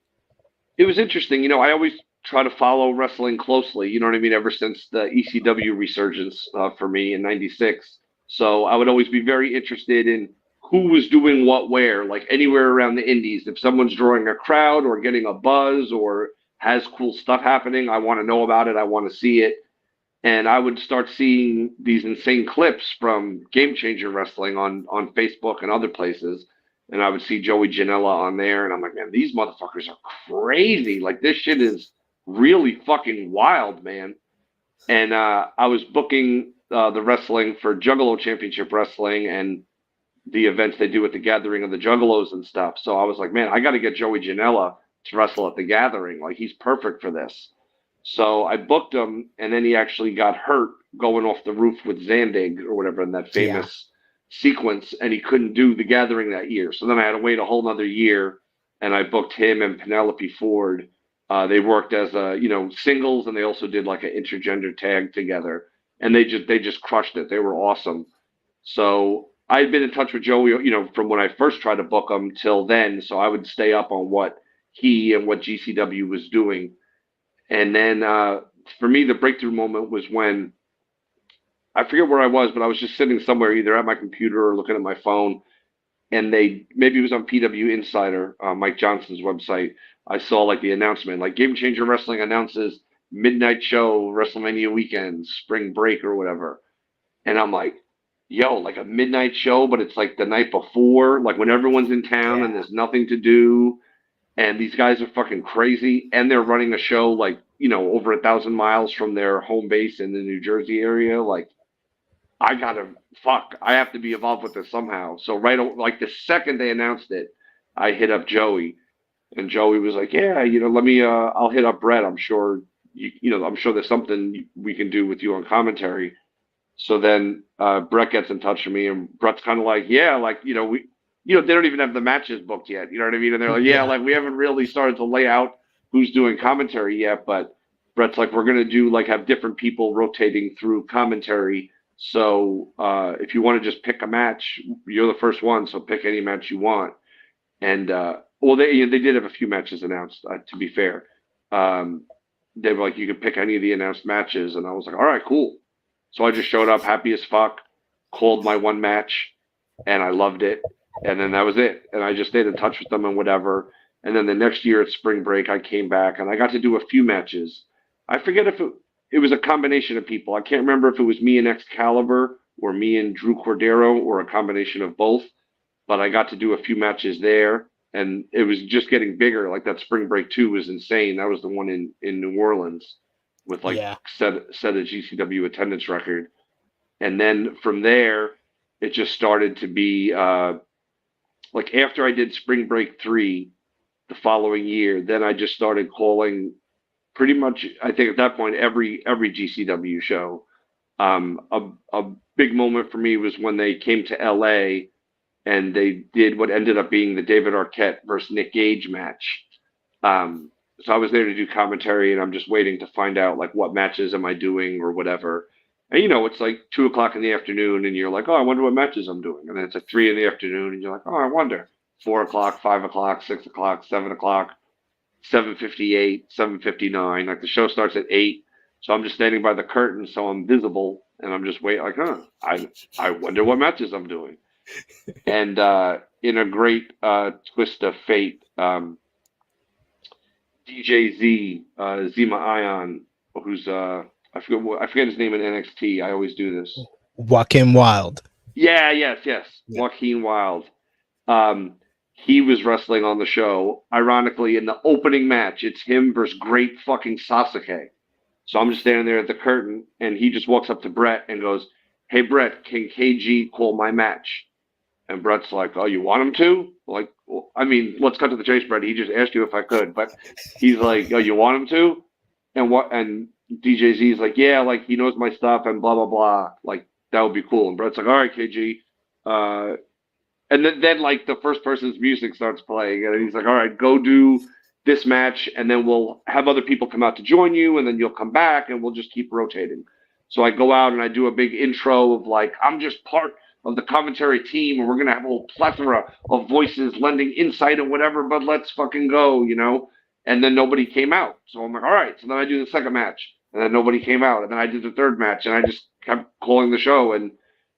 It was interesting. I always try to follow wrestling closely. You know what I mean? Ever since the ECW resurgence for me in '96. So I would always be very interested in who was doing what where, like anywhere around the indies. If someone's drawing a crowd or getting a buzz or has cool stuff happening, I want to know about it. I want to see it. And I would start seeing these insane clips from Game Changer Wrestling on Facebook and other places. And I would see Joey Janela on there, and I'm like, man, these motherfuckers are crazy. Like this shit is really fucking wild, man. And I was booking the wrestling for Juggalo Championship Wrestling and the events they do at the Gathering of the Juggalos and stuff. So I was like, man, I got to get Joey Janela to wrestle at the Gathering. Like he's perfect for this. So I booked him, and then he actually got hurt going off the roof with Zandig or whatever in that famous sequence, and he couldn't do the Gathering that year. So then I had to wait a whole nother year, and I booked him and Penelope Ford. They worked as singles, and they also did like an intergender tag together, and they just crushed it. They were awesome. So I had been in touch with Joey, from when I first tried to book him till then. So I would stay up on what he and what GCW was doing. And then for me, the breakthrough moment was when I forget where I was, but I was just sitting somewhere, either at my computer or looking at my phone. And maybe it was on PW Insider, Mike Johnson's website. I saw like the announcement, like Game Changer Wrestling announces midnight show, WrestleMania weekend, spring break or whatever. And I'm like, yo, like a midnight show, but it's like the night before, like when everyone's in town and there's nothing to do and these guys are fucking crazy, and they're running a show like over 1,000 miles from their home base in the New Jersey area. Like, I have to be involved with this somehow. So like the second they announced it, I hit up Joey, and Joey was like, yeah, let me, I'll hit up Brett. I'm sure I'm sure there's something we can do with you on commentary. So then Brett gets in touch with me, and Brett's kind of like, yeah, like we they don't even have the matches booked yet. You know what I mean? And they're like, yeah, like we haven't really started to lay out who's doing commentary yet. But Brett's like, we're gonna do like have different people rotating through commentary. So if you want to just pick a match, you're the first one. So pick any match you want. And well, they did have a few matches announced. To be fair, they were like, you could pick any of the announced matches, and I was like, all right, cool. So I just showed up happy as fuck, called my one match, and I loved it. And then that was it. And I just stayed in touch with them and whatever. And then the next year at spring break, I came back and I got to do a few matches. I forget if it was a combination of people. I can't remember if it was me and Excalibur or me and Drew Cordero or a combination of both. But I got to do a few matches there. And it was just getting bigger. Like that spring break 2 was insane. That was the one in New Orleans with like set a GCW attendance record. And then from there, it just started to be like after I did Spring Break 3 the following year, then I just started calling pretty much, I think at that point, every GCW show. A big moment for me was when they came to LA and they did what ended up being the David Arquette versus Nick Gage match. So I was there to do commentary, and I'm just waiting to find out like what matches am I doing or whatever. And it's like 2 o'clock in the afternoon, and you're like, oh, I wonder what matches I'm doing. And then it's like 3 in the afternoon, and you're like, oh, I wonder. 4 o'clock, 5 o'clock, 6 o'clock, 7 o'clock, 7:58, 7:59. Like the show starts at 8, so I'm just standing by the curtain, so I'm visible, and I'm just waiting. Like, I wonder what matches I'm doing. And in a great twist of fate, DJ Z, Zima Ion, who's I forget his name in NXT. I always do this. Joaquin Wilde. Yes. Joaquin Wilde. He was wrestling on the show. Ironically, in the opening match, it's him versus great fucking Sasuke. So I'm just standing there at the curtain, and he just walks up to Brett and goes, "Hey Brett, can KG call my match?" And Brett's like, "Oh, you want him to?" Like, well, I mean, let's cut to the chase, Brett. He just asked you if I could, but he's like, "Oh, you want him to?" And what? And DJ Z's like, "Yeah, like he knows my stuff and blah blah blah. Like that would be cool." And Brett's like, "All right, KG." And then like the first person's music starts playing, and he's like, "All right, go do this match, and then we'll have other people come out to join you, and then you'll come back, and we'll just keep rotating. So I go out and I do a big intro of like, I'm just part of the commentary team, and we're gonna have a whole plethora of voices lending insight and whatever, but let's fucking go, you know? And then nobody came out. So I'm like, all right. So then I do the second match, and then nobody came out. And then I did the third match, and I just kept calling the show. And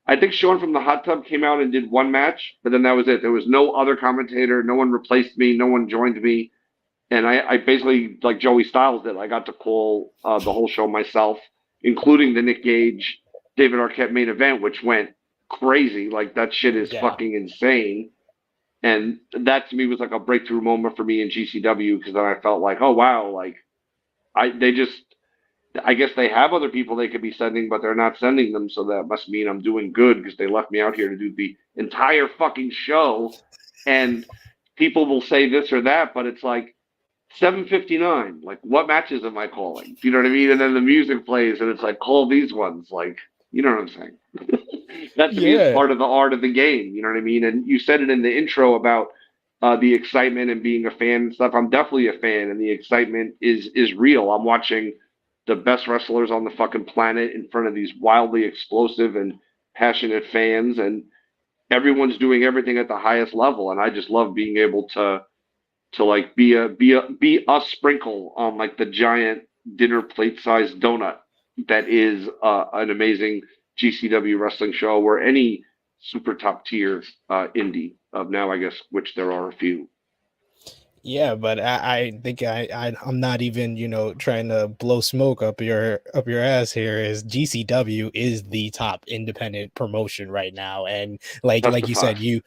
I think Sean from the Hot Tub came out and did one match, but then that was it. There was no other commentator. No one replaced me. No one joined me. And I basically, like Joey Styles did, I got to call the whole show myself, including the Nick Gage, David Arquette main event, which went crazy. Like, that shit is fucking insane. And that to me was like a breakthrough moment for me in GCW, because then I felt like, oh wow, like I guess they have other people they could be sending, but they're not sending them, so that must mean I'm doing good, because they left me out here to do the entire fucking show. And people will say this or that, but it's like 7:59. Like, what matches am I calling? You know what I mean? And then the music plays, and it's like, call these ones. Like, you know what I'm saying? That to me is part of the art of the game. You know what I mean? And you said it in the intro about the excitement and being a fan and stuff. I'm definitely a fan, and the excitement is real. I'm watching the best wrestlers on the fucking planet in front of these wildly explosive and passionate fans, and everyone's doing everything at the highest level. And I just love being able to like be a sprinkle on like the giant dinner plate sized donut that is an amazing GCW wrestling show, or any super top tier indie of now, I guess, which there are a few. Yeah, but I think I'm not even, you know, trying to blow smoke up your ass here. Is GCW is the top independent promotion right now, and like you said, you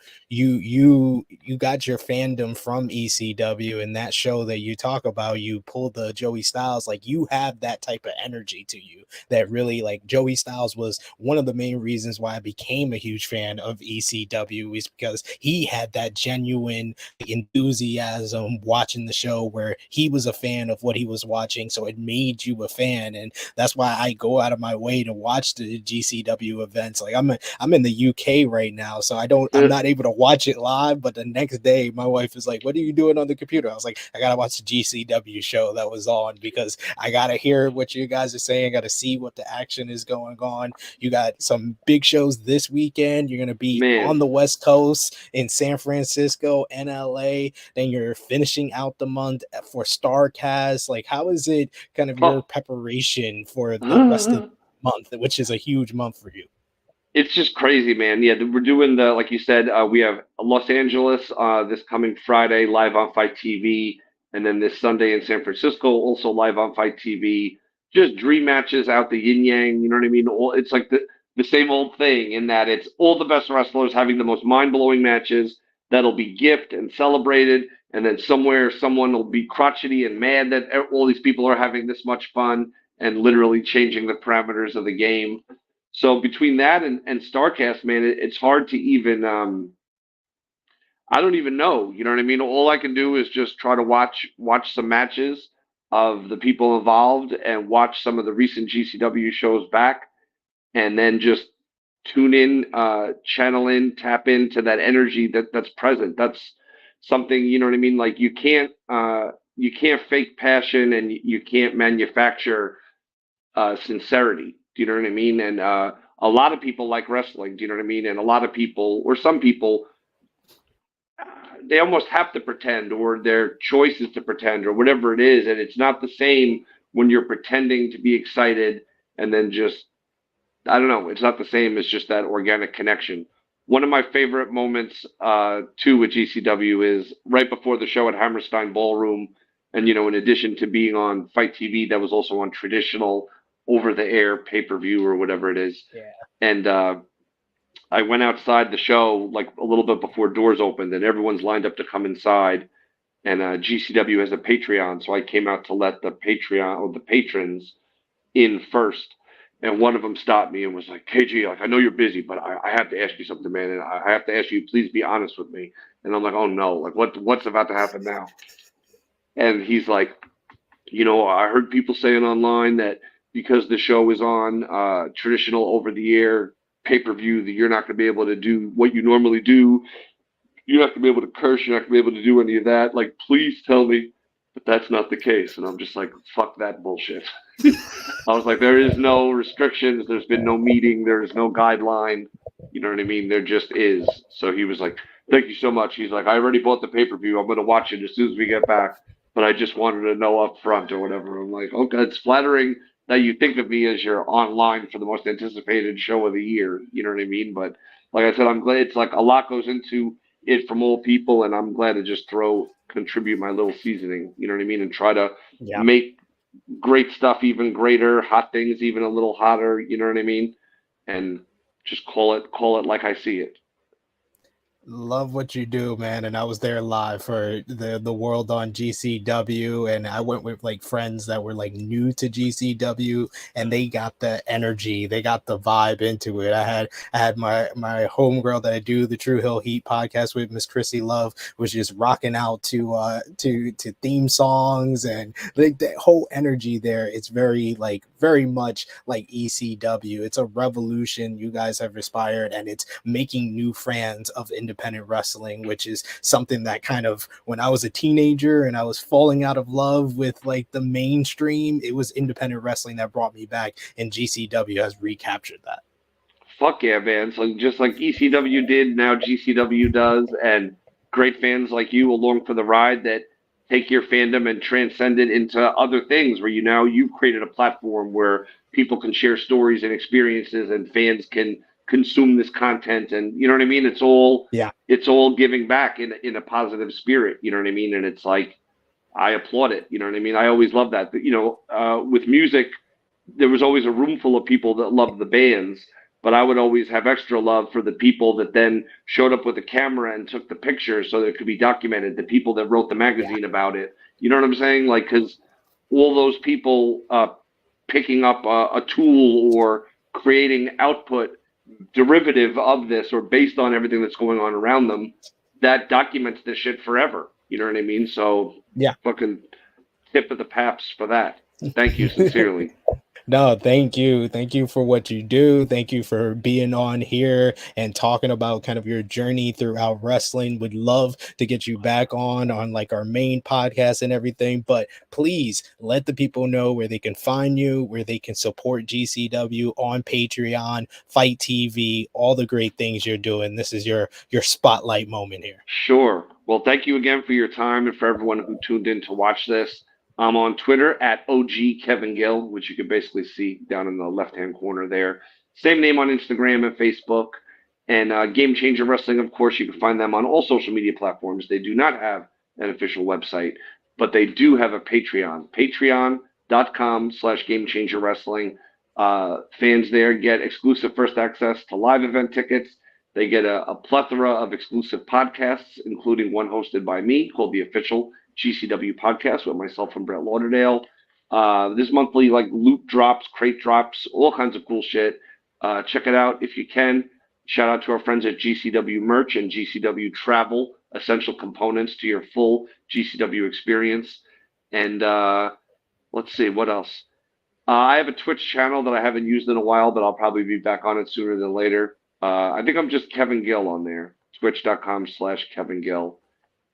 got your fandom from ECW, and that show that you talk about, you pulled the Joey Styles, like you have that type of energy to you that really, like, Joey Styles was one of the main reasons why I became a huge fan of ECW, is because he had that genuine enthusiasm watching the show where he was a fan of what he was watching, so it made you a fan. And that's why I go out of my way to watch the GCW events. Like, I'm in the UK right now, so I'm not able to watch it live, but the next day my wife is like, what are you doing on the computer? I was like, I gotta watch the GCW show that was on, because I gotta hear what you guys are saying, I gotta see what the action is going on. You got some big shows this weekend. You're gonna be on the West Coast in San Francisco and LA, then you're finishing out the month for StarCast. Like, how is it kind of your preparation for the rest of the month, which is a huge month for you? It's just crazy, man. Yeah, we're doing the, like you said, we have Los Angeles this coming Friday live on Fight TV, and then this Sunday in San Francisco also live on Fight TV. Just dream matches out the yin yang. You know what I mean? It's like the same old thing, in that it's all the best wrestlers having the most mind blowing matches that'll be gift and celebrated, and then somewhere someone will be crotchety and mad that all these people are having this much fun and literally changing the parameters of the game. So between that and Starcast, man, it's hard to even. I don't even know. You know what I mean? All I can do is just try to watch some matches of the people involved, and watch some of the recent GCW shows back, and then just tune in, channel in, tap into that energy that's present. That's something, you know what I mean? Like, you can't fake passion, and you can't manufacture sincerity. Do you know what I mean? And a lot of people like wrestling. Do you know what I mean? And a lot of people, or some people, they almost have to pretend, or their choice is to pretend, or whatever it is. And it's not the same when you're pretending to be excited, and then just, I don't know, it's not the same as just that organic connection. One of my favorite moments, too, with GCW is right before the show at Hammerstein Ballroom. And, you know, in addition to being on Fight TV, that was also on traditional over the air pay-per-view or whatever it is. Yeah. And I went outside the show like a little bit before doors opened, and everyone's lined up to come inside. And GCW has a Patreon, so I came out to let the Patreon, or the patrons, in first. And one of them stopped me and was like, KG, like, I know you're busy, but I have to ask you something, man. And I have to ask you, please be honest with me. And I'm like, oh no, like, what's about to happen now? And he's like, you know, I heard people saying online that because the show is on traditional over the air pay-per-view, that you're not going to be able to do what you normally do. You're not going to be able to curse. You're not going to be able to do any of that. Like, please tell me but that's not the case. And I'm just like, fuck that bullshit. I was like, there is no restrictions. There's been no meeting. There's no guideline. You know what I mean? There just is. So he was like, thank you so much. He's like, I already bought the pay-per-view. I'm going to watch it as soon as we get back. But I just wanted to know up front or whatever. I'm like, okay, it's flattering that you think of me as you're online for the most anticipated show of the year. You know what I mean? But like I said, I'm glad it's like a lot goes into it from all people. And I'm glad to just contribute my little seasoning. You know what I mean? And try to Yeah. make great stuff even greater, hot things even a little hotter, you know what I mean? And just call it like I see it. Love what you do, man. And I was there live for the World on GCW, and I went with like friends that were like new to GCW, and they got the energy, they got the vibe into it. I had my homegirl that I do the Tru Heel Heat podcast with, Miss Chrissy Love, was just rocking out to theme songs, and like the whole energy there. It's very much like ECW. It's a revolution you guys have inspired, and it's making new fans of independent wrestling, which is something that kind of, when I was a teenager and I was falling out of love with like the mainstream, it was independent wrestling that brought me back, and GCW has recaptured that. Fuck yeah, man. So just like ECW did, now GCW does, and great fans like you along for the ride that take your fandom and transcend it into other things where you've created a platform where people can share stories and experiences and fans can consume this content, and you know what I mean? Yeah. It's all giving back in a positive spirit, you know what I mean? And it's like I applaud it, you know what I mean? I always love that. With music, there was always a room full of people that loved the bands, but I would always have extra love for the people that then showed up with a camera and took the pictures so that it could be documented. The people that wrote the Yeah. magazine about it. You know what I'm saying? Like, because all those people picking up a tool or creating output derivative of this or based on everything that's going on around them, that documents this shit forever. You know what I mean? So, Yeah. fucking tip of the paps for that. Thank you sincerely. No, thank you. Thank you for what you do. Thank you for being on here and talking about kind of your journey throughout wrestling. Would love to get you back on like our main podcast and everything, but please let the people know where they can find you, where they can support GCW on Patreon, Fight TV, all the great things you're doing. This is your spotlight moment here. Sure. Well, thank you again for your time and for everyone who tuned in to watch this. I'm on Twitter at OG Kevin Gill, which you can basically see down in the left hand corner there. Same name on Instagram and Facebook. And Game Changer Wrestling, of course, you can find them on all social media platforms. They do not have an official website, but they do have a Patreon. Patreon.com/Game Changer Wrestling. Fans there get exclusive first access to live event tickets. They get a plethora of exclusive podcasts, including one hosted by me called the Official GCW Podcast with myself and Brett Lauderdale. This monthly like loot drops, crate drops, all kinds of cool shit. Check it out if you can. Shout out to our friends at GCW Merch and GCW Travel, essential components to your full GCW experience. And let's see, what else? I have a Twitch channel that I haven't used in a while, but I'll probably be back on it sooner than later. I think I'm just Kevin Gill on there, twitch.com/Kevin Gill.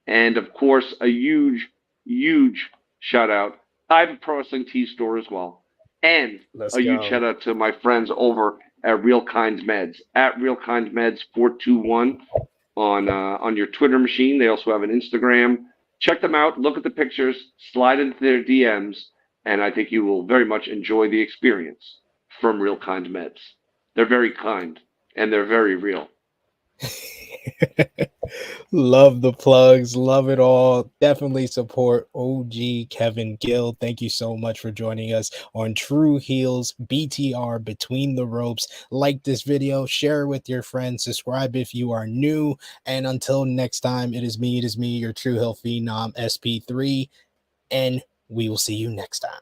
And of course, a huge, huge shout out. I have a Pro Wrestling Tees store as well. And Let's a huge go. shout out to my friends over at Real Kind Meds, at Real Kind Meds 421 on your Twitter machine. They also have an Instagram. Check them out. Look at the pictures. Slide into their DMs, and I think you will very much enjoy the experience from Real Kind Meds. They're very kind and they're very real. Love the plugs, love it all. Definitely support OG Kevin Gill. Thank you so much for joining us on Tru Heels BTR Between the Ropes. Like this video, share it with your friends, subscribe if you are new. And until next time, it is me, your Tru Heel Phenom SP3, and we will see you next time.